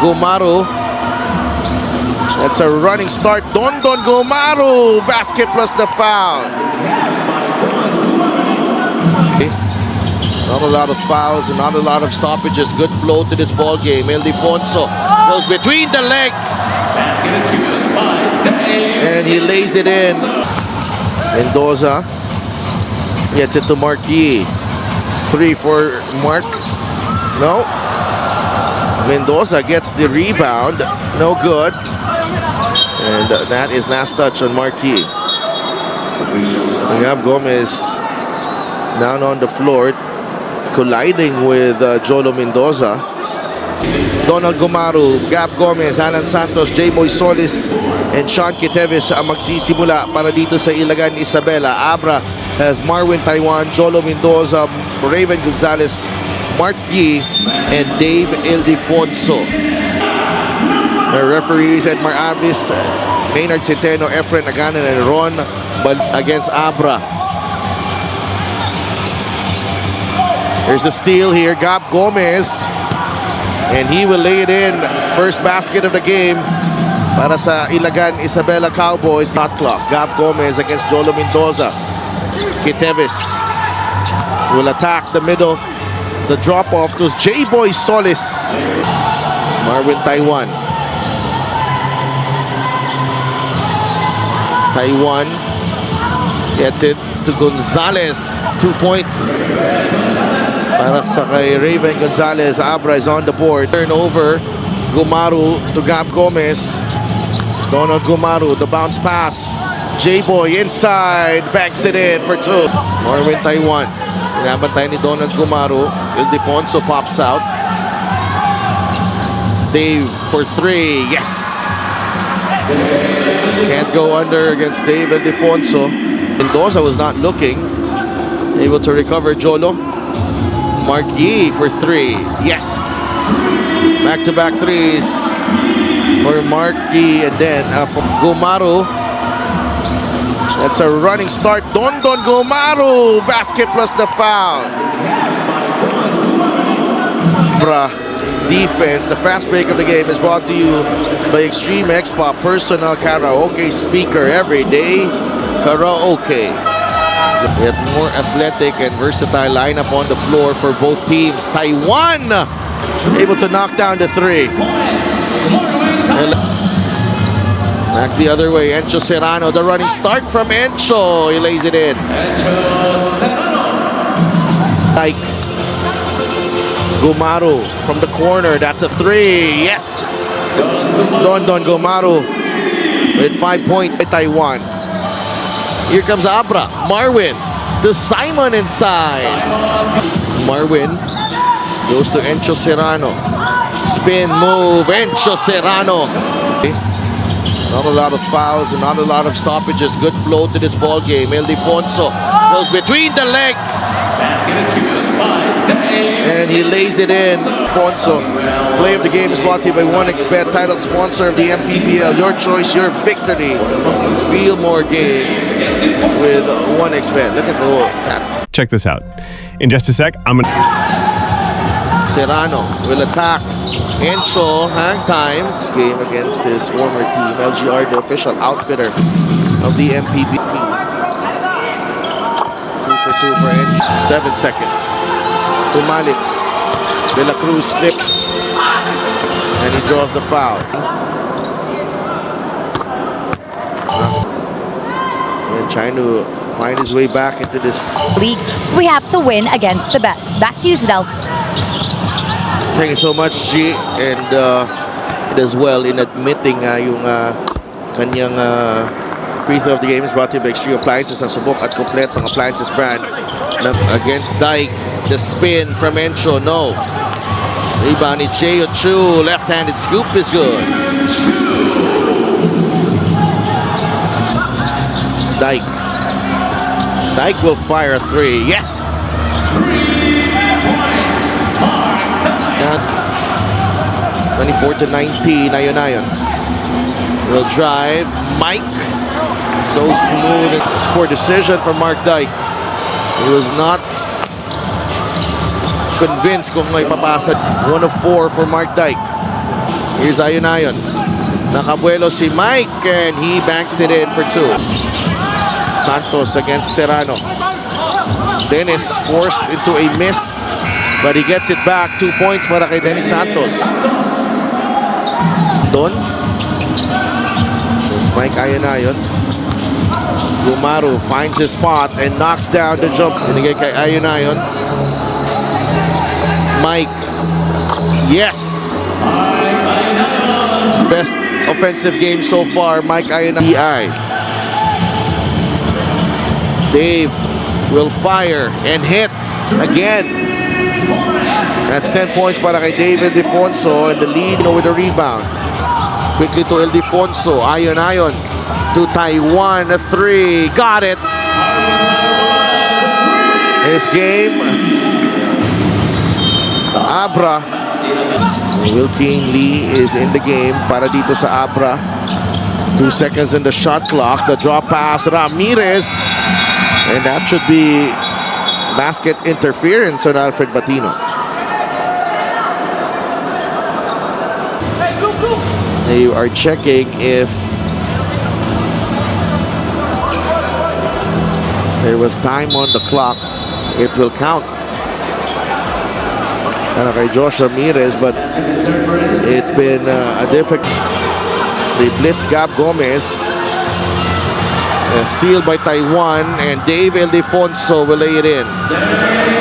Gumaru. That's a running start. Don Gumaru. Basket plus the foul. Not a lot of fouls and not a lot of stoppages. Good flow to this ball game. Ildefonso goes between the legs. Basket is good by Dave. And he lays it in. Mendoza gets it to Marquis. 3 for Mark. No. Mendoza gets the rebound. No good. And that is last touch on Marquis. We have Gomez down on the floor, colliding with Jolo Mendoza. Donald Gumaru, Gab Gomez, Alan Santos, J-Boy Solis, and Sean Quiteves ang magsisimula para dito sa Ilagan Isabela. Abra has Marwin Taiwan, Jolo Mendoza, Raven Gonzalez, Mark Yee, and Dave Ildefonso. The referees Edmar Avis, Maynard Centeno, Efren Aganan, and Ron against Abra. There's a steal here, Gab Gomez, and he will lay it in. First basket of the game para sa Ilagan Isabela Cowboys. Not clock. Gab Gomez against Jolo Mendoza. Quiteves will attack the middle. The drop-off to J-Boy Solis. Marwin Taiwan. Taiwan gets it to Gonzalez. 2 points. Para sa kay Raven Gonzalez. Abra is on the board. Turnover. Gumaru to Gab Gomez. Donald Gumaru, the bounce pass. J-Boy inside. Banks it in for 2. Marwin Taiwan. Pinabantay ni Donald Gumaru. Ildefonso pops out. Dave for 3. Yes! Can't go under against Dave Ildefonso. Mendoza was not looking. Able to recover Jolo. Marquis for 3. Yes! Back-to-back threes for Marquis, and then from Gumaru. That's a running start. Don Gumaru. Basket plus the foul. Abra defense. The fast break of the game is brought to you by Extreme Expa Personal Karaoke Speaker every day. Karaoke. Yet more athletic and versatile lineup on the floor for both teams. Taiwan able to knock down the 3. Back the other way. Encho Serrano. The running start from Encho. He lays it in. Like Gumaru from the corner. That's a 3. Yes! Don Gumaru with 5 points. Taiwan. Here comes Abra. Marwin to Simon inside. Marwin goes to Encho Serrano. Spin move. Encho Serrano. Not a lot of fouls and not a lot of stoppages. Good flow to this ball game. Ildefonso goes between the legs. Basket is good by Dave. And he lays it in. Fonso. Play of the game is brought to you by 1xBet, title sponsor of the Mpbl. Your choice, your victory. Feel more game with 1xBet. Look at the whole tap. Check this out. In just a sec, I'm gonna... Serrano will attack. Encho, hang time. This game against his former team, LGR, the official outfitter of the Mpbl team. 2 for 2 for Encho. 7 seconds. Tumalit. De La Cruz slips. And he draws the foul. And trying to find his way back into this league. We have to win against the best. Back to you, Sedel. Thank you so much, G, and as well in admitting yung kanyang free throw of the game is brought to you by Extreme Appliances. Ang subok at kompletong appliances brand against Dyke. The spin from Encho, no. Rebound ni Jay Ochu, left-handed scoop is good. Dyke will fire a 3. Yes! 24-19, ayon. Will drive. Mike. So smooth. Poor decision from Mark Dyke. He was not convinced kung may papasa. 1 of 4 for Mark Dyke. Here's Ayunayon. Nakabuelo si Mike and he banks it in for 2. Santos against Serrano. Dennis forced into a miss, but he gets it back. 2 points para kay Dennis Santos. Don. It's Mike Ayunayon. Gumaru finds his spot and knocks down the jump. Binigay kay Ayunayon. Mike. Yes! Best offensive game so far, Mike Ayunayon. Dave will fire and hit again. That's 10 points para kay Dave Ildefonso, and the lead with a rebound. Quickly to Ildefonso. Ayunayon to Taiwan. A 3. Got it. His game. Abra. Will King Lee is in the game para dito sa Abra. 2 seconds in the shot clock. The drop pass. Ramirez. And that should be basket interference on Alfred Batino. They are checking if there was time on the clock. It will count. Para kay Josh Ramirez, but it's been a difficult. They blitz Gab Gomez. A steal by Taiwan, and Dave Ildefonso will lay it in.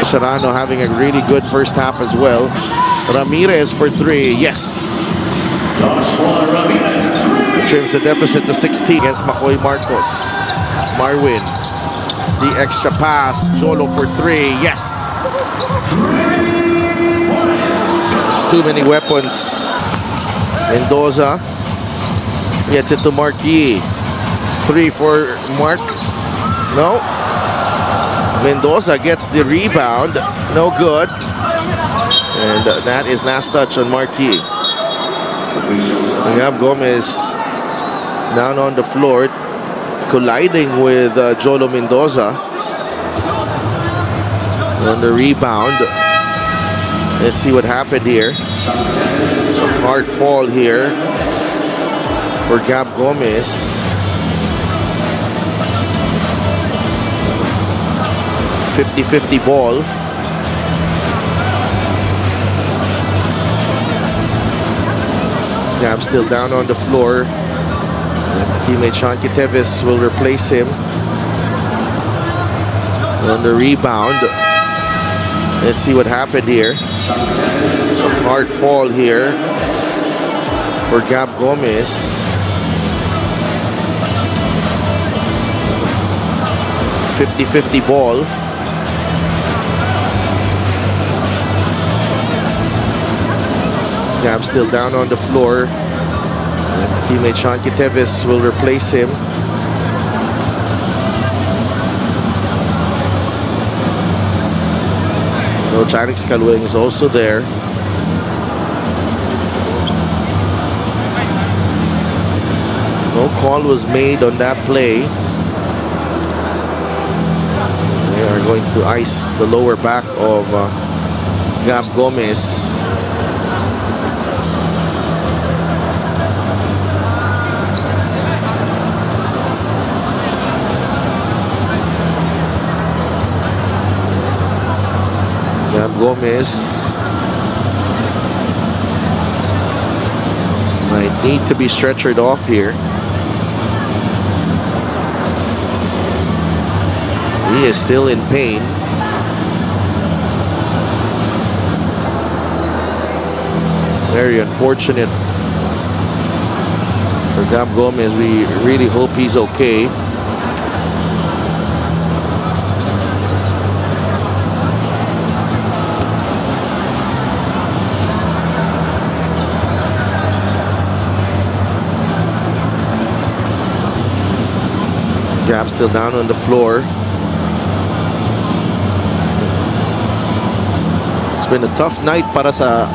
Serrano having a really good first half as well. Ramirez for 3. Yes. Trims the deficit to 16 against Makoy Marcos. Marwin. The extra pass. Jolo for 3. Yes. There's too many weapons. Mendoza gets it to Marquis. 3 for Mark. No. Mendoza gets the rebound. No good. And that is last touch on Marquis. Gab Gomez down on the floor, colliding with Jolo Mendoza. On the rebound. Let's see what happened here. It's a hard fall here for Gab Gomez. 50-50 ball. Gab still down on the floor. Teammate Sean Kitevis will replace him. On the rebound. Let's see what happened here. It's a hard fall here for Gab Gomez. 50-50 ball. Gab still down on the floor. Teammate Sean Kitevis will replace him. No, Chanix Kalwing is also there. No call was made on that play. They are going to ice the lower back of Gab Gomez. Gab Gomez might need to be stretchered off here. He is still in pain. Very unfortunate for Gab Gomez. We really hope he's okay. Gab still down on the floor. It's been a tough night para sa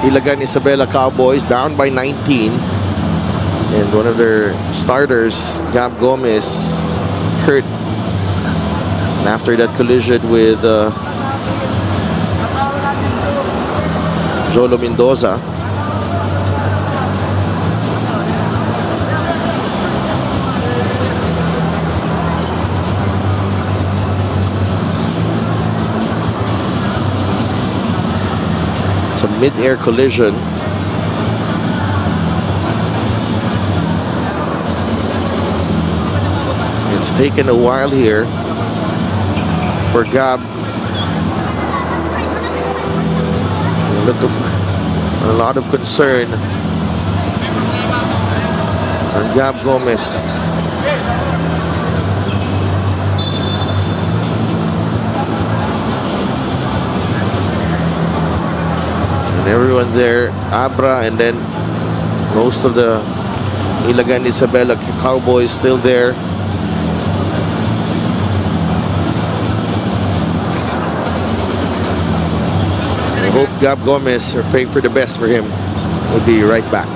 Ilagan Isabela Cowboys, down by 19. And one of their starters, Gab Gomez, hurt after that collision with Jolo Mendoza. mid-air collision. It's taken a while here for Gab. Look of a lot of concern on Gab Gomez. And everyone there, Abra, and then most of the Ilagan Isabela Cowboys still there. I hope Gab Gomez, are praying for the best for him. We'll be right back.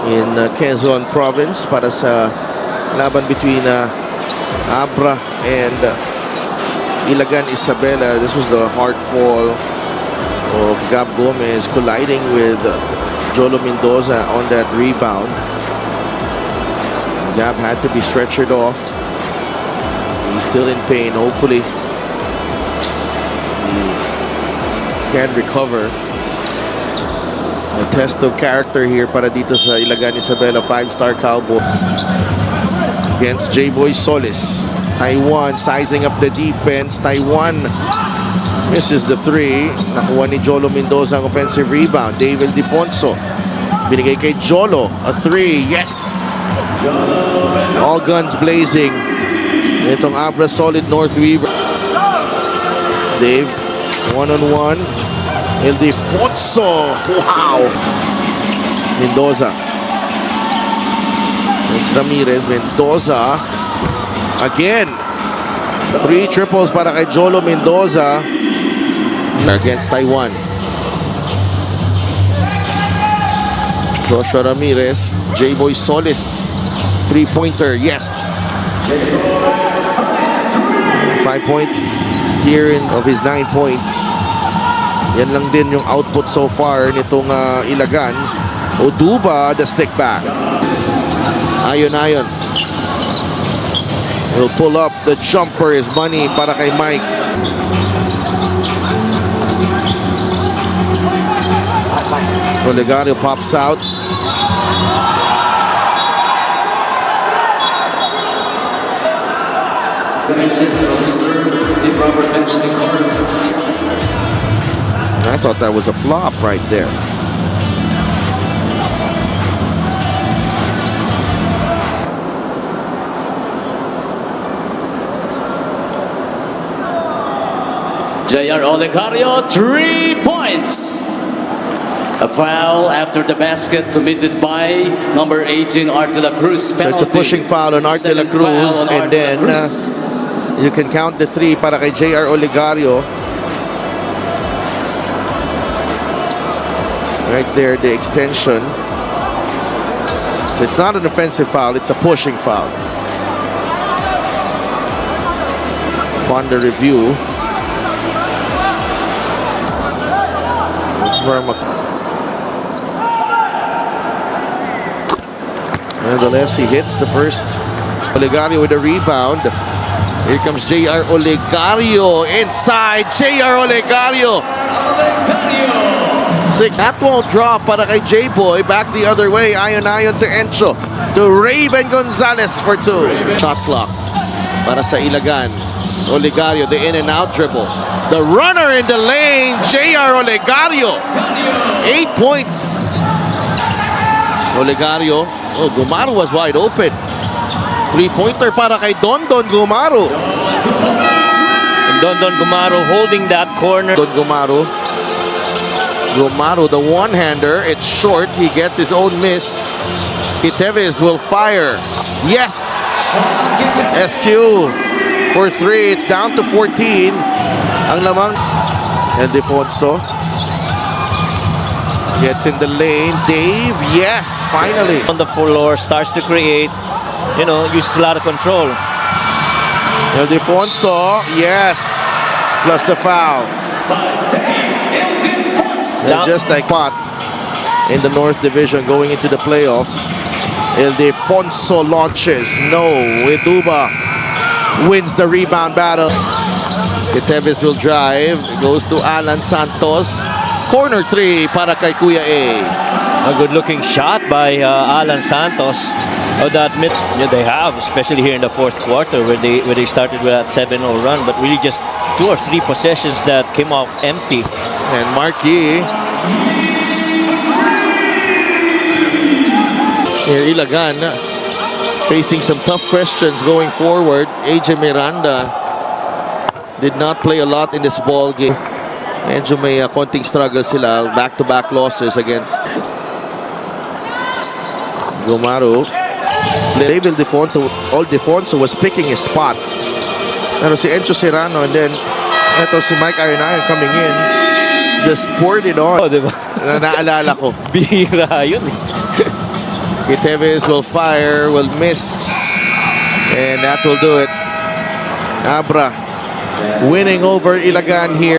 In Quezon Province para sa laban between Abra and Ilagan Isabela. This was the hard fall of Gab Gomez colliding with Jolo Mendoza on that rebound. Gab had to be stretchered off. He's still in pain. Hopefully he can recover. A test of character here para dito sa Ilagan Isabela, 5-star Cowboy against J-Boy Solis. Taiwan sizing up the defense. Taiwan misses the three. Nakuha ni Jolo Mendoza ang offensive rebound. David Defonso binigay kay Jolo, a three. Yes! All guns blazing. Itong Abra solid North Weaver. Dave, one-on-one. El Defonso. Wow. Mendoza. It's Ramirez. Mendoza. Again. 3 triples para kay Jolo Mendoza against Taiwan. Joshua Ramirez. J-Boy Solis. 3-pointer. Yes. 5 points here of his 9 points. Yan lang din yung output so far nitong Ilagan. Oduba, the stick back. Ayon. Will pull up. The jumper is money para kay Mike. Olegario pops out. The benches and observe the proper bench decor. I thought that was a flop right there. J.R. Olegario, 3 points. A foul after the basket committed by number 18, Art de la Cruz. So it's a pushing foul on Art de la Cruz, and then you can count the 3 para kay J.R. Olegario. Right there, the extension. So it's not an offensive foul, it's a pushing foul. Upon the review, nonetheless, he hits the first. Olegario with a rebound. Here comes J.R. Olegario inside. J.R. Olegario. 6. That won't drop para kay J-Boy. Back the other way. Ayon to Encho. To Raven Gonzalez for 2. Shot clock para sa Ilagan. Olegario, the in and out dribble. The runner in the lane. J.R. Olegario. 8 points. Olegario. Oh, Gumaro was wide open. 3-pointer para kay Dondon Gumaro. And Dondon Gumaro holding that corner. Don Gumaro, the one-hander. It's short. He gets his own miss. Kiteves will fire. Yes! SQ for 3. It's down to 14. Ang lamang. El Defonso. Gets in the lane. Dave, yes, finally. On the floor, starts to create, uses a lot of control. Ildefonso, yes. Plus the foul. And just like Pot in the North Division going into the playoffs. Ildefonso launches. No. Eduba wins the rebound battle. Teves will drive. Goes to Alan Santos. Corner three para kay Kuya A. A good-looking shot by Alan Santos. That they have, especially here in the fourth quarter, where they started with that 7-0 run, but really just 2 or 3 possessions that came out empty. And Marquis. Here Ilagan facing some tough questions going forward. AJ Miranda did not play a lot in this ball game. Medyo may konting struggle sila. Back-to-back losses against Gumaro. Split. Ildefonso was picking his spots. Pero si Encho Serrano and then eto si Mike Ayonayon coming in. Just poured it on. Diba? Naalala ko. Bihira yun. Teves will fire, will miss. And that will do it. Abra winning over Ilagan here.